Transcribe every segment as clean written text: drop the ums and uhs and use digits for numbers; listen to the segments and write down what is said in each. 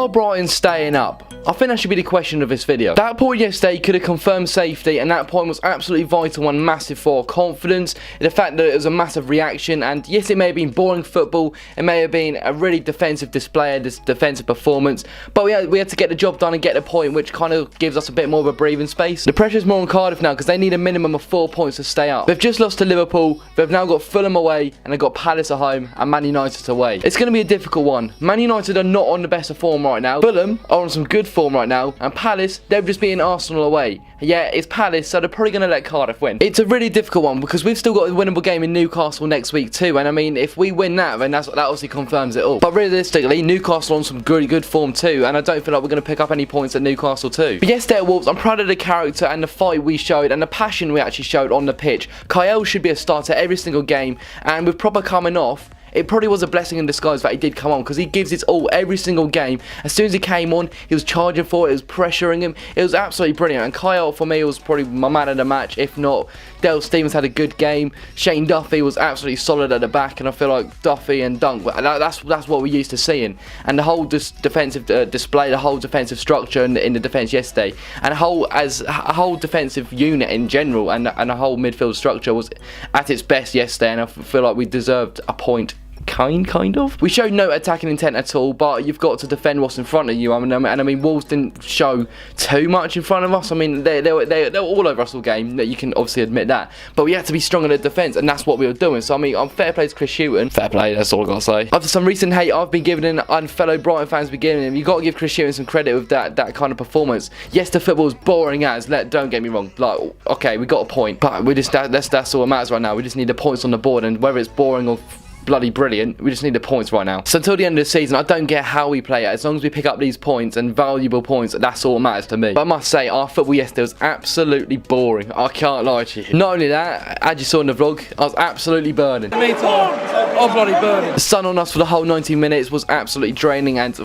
Are Brighton staying up? I think that should be the question of this video. That point yesterday could have confirmed safety, and that point was absolutely vital and massive for our confidence. The fact that it was a massive reaction, and yes, it may have been boring football, it may have been a really defensive display, this defensive performance, but we had to get the job done and get the point, which kind of gives us a bit more of a breathing space. The pressure's more on Cardiff now because they need a minimum of 4 points to stay up. They've just lost to Liverpool, they've now got Fulham away, and they've got Palace at home, and Man United away. It's going to be a difficult one. Man United are not on the best of form right now. Fulham are on some good form right now. And Palace, they've just beaten Arsenal away. Yeah, it's Palace, so they're probably going to let Cardiff win. It's a really difficult one because we've still got a winnable game in Newcastle next week too. And I mean, if we win that, then that obviously confirms it all. But realistically, Newcastle on some really good form too. And I don't feel like we're going to pick up any points at Newcastle too. But yesterday at Wolves, I'm proud of the character and the fight we showed and the passion we actually showed on the pitch. Kyle should be a starter every single game. And with proper coming off, it probably was a blessing in disguise that he did come on because he gives his all every single game. As soon as he came on, he was charging for it, he was pressuring him. It was absolutely brilliant. And Kyle, for me, was probably my man of the match. If not, Dale Stevens had a good game. Shane Duffy was absolutely solid at the back. And I feel like Duffy and Dunk, that's what we're used to seeing. And the whole defensive display, the whole defensive structure in the defence yesterday. And a whole defensive unit in general and a whole midfield structure was at its best yesterday. And I feel like we deserved a point. Kind of. We showed no attacking intent at all, but you've got to defend what's in front of you. I mean, Wolves didn't show too much in front of us. I mean, they were all over us all game. You can obviously admit that. But we had to be strong in the defence, and that's what we were doing. So I mean, I'm fair play to Chris Hughton. Fair play. That's all I gotta say. After some recent hate I've been giving and fellow Brighton fans been giving him, you got to give Chris Hughton some credit with that kind of performance. Yes, the football was boring as. Don't get me wrong. Like, okay, we got a point, but we just that's all that matters right now. We just need the points on the board, and whether it's boring or bloody brilliant, we just need the points right now. So until the end of the season, I don't care how we play it. As long as we pick up these points and valuable points, that's all that matters to me. But I must say, our football yesterday was absolutely boring. I can't lie to you. Not only that, as you saw in the vlog, I was absolutely burning. Me too. I'm bloody burning. The sun on us for the whole 90 minutes was absolutely draining, and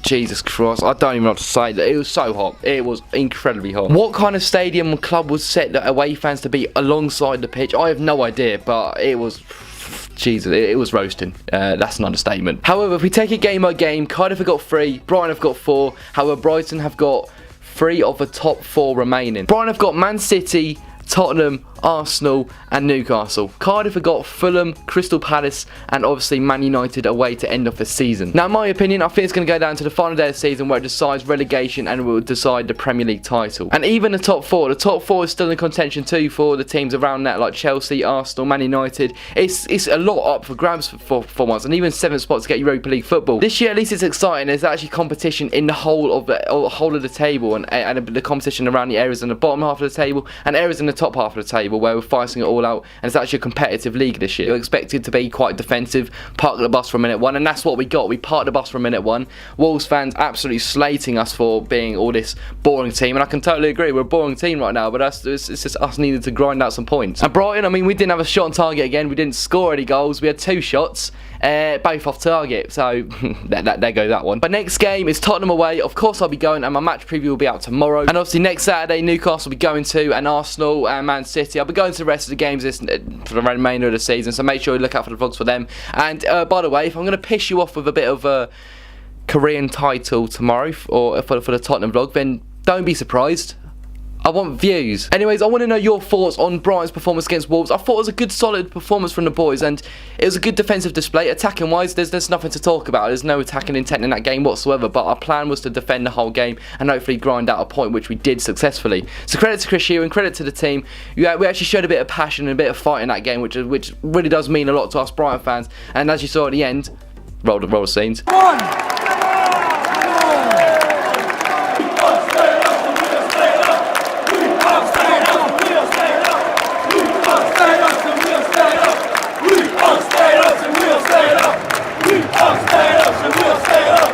Jesus Christ, I don't even know what to say. It was so hot. It was incredibly hot. What kind of stadium and club was set that away fans to be alongside the pitch? I have no idea, but it was... Jesus, it was roasting. That's an understatement. However, if we take it game by game, Cardiff have got 3, Brighton have got 4. However, Brighton have got 3 of the top 4 remaining. Brighton have got Man City, Tottenham, Arsenal and Newcastle. Cardiff have got Fulham, Crystal Palace and obviously Man United away to end off the season. Now in my opinion, I think it's going to go down to the final day of the season where it decides relegation and will decide the Premier League title. And even the top 4 is still in contention too for the teams around that, like Chelsea, Arsenal, Man United. It's a lot up for grabs for once, and even 7th spot to get Europa League football. This year at least it's exciting. There's actually competition in the whole of the table and the competition around the areas in the bottom half of the table and areas in the top half of the table where we're fighting it all out, and it's actually a competitive league this year. You're expected to be quite defensive, park the bus for minute 1, and that's what we got. We parked the bus for minute 1. Wolves fans absolutely slating us for being all this boring team, and I can totally agree, we're a boring team right now, but it's just us needing to grind out some points. And Brighton, I mean, we didn't have a shot on target again, we didn't score any goals, we had 2 shots, both off target, so there goes that one. But next game is Tottenham away. Of course I'll be going, and my match preview will be out tomorrow. And obviously next Saturday Newcastle will be going to, and Arsenal and Man City. I'll be going to the rest of the games for the remainder of the season, so make sure you look out for the vlogs for them. And by the way, if I'm going to piss you off with a bit of a Korean title tomorrow or for the Tottenham vlog, then don't be surprised. I want views. Anyways, I want to know your thoughts on Brighton's performance against Wolves. I thought it was a good solid performance from the boys, and it was a good defensive display. Attacking wise, there's nothing to talk about. There's no attacking intent in that game whatsoever, but our plan was to defend the whole game and hopefully grind out a point, which we did successfully. So credit to Chris Hughton, credit to the team. We actually showed a bit of passion and a bit of fight in that game, which really does mean a lot to us Brighton fans. And as you saw at the end, roll the scenes.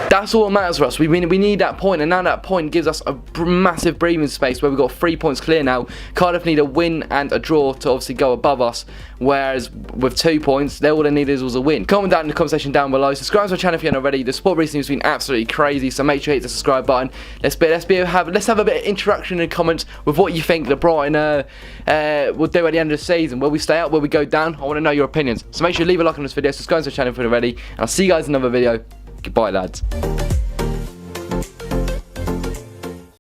That's all that matters for us. We need that point, and now that point gives us a massive breathing space where we've got 3 points clear now. Cardiff need a win and a draw to obviously go above us, whereas with 2 points, all they needed was a win. Comment down in the comment section down below. Subscribe to my channel if you haven't already. The sport recently has been absolutely crazy, so make sure you hit the subscribe button. Let's have a bit of interaction in the comments with what you think that Brighton will do at the end of the season. Will we stay up? Will we go down? I want to know your opinions. So make sure you leave a like on this video, subscribe to the channel if you're already, and I'll see you guys in another video. Goodbye, lads.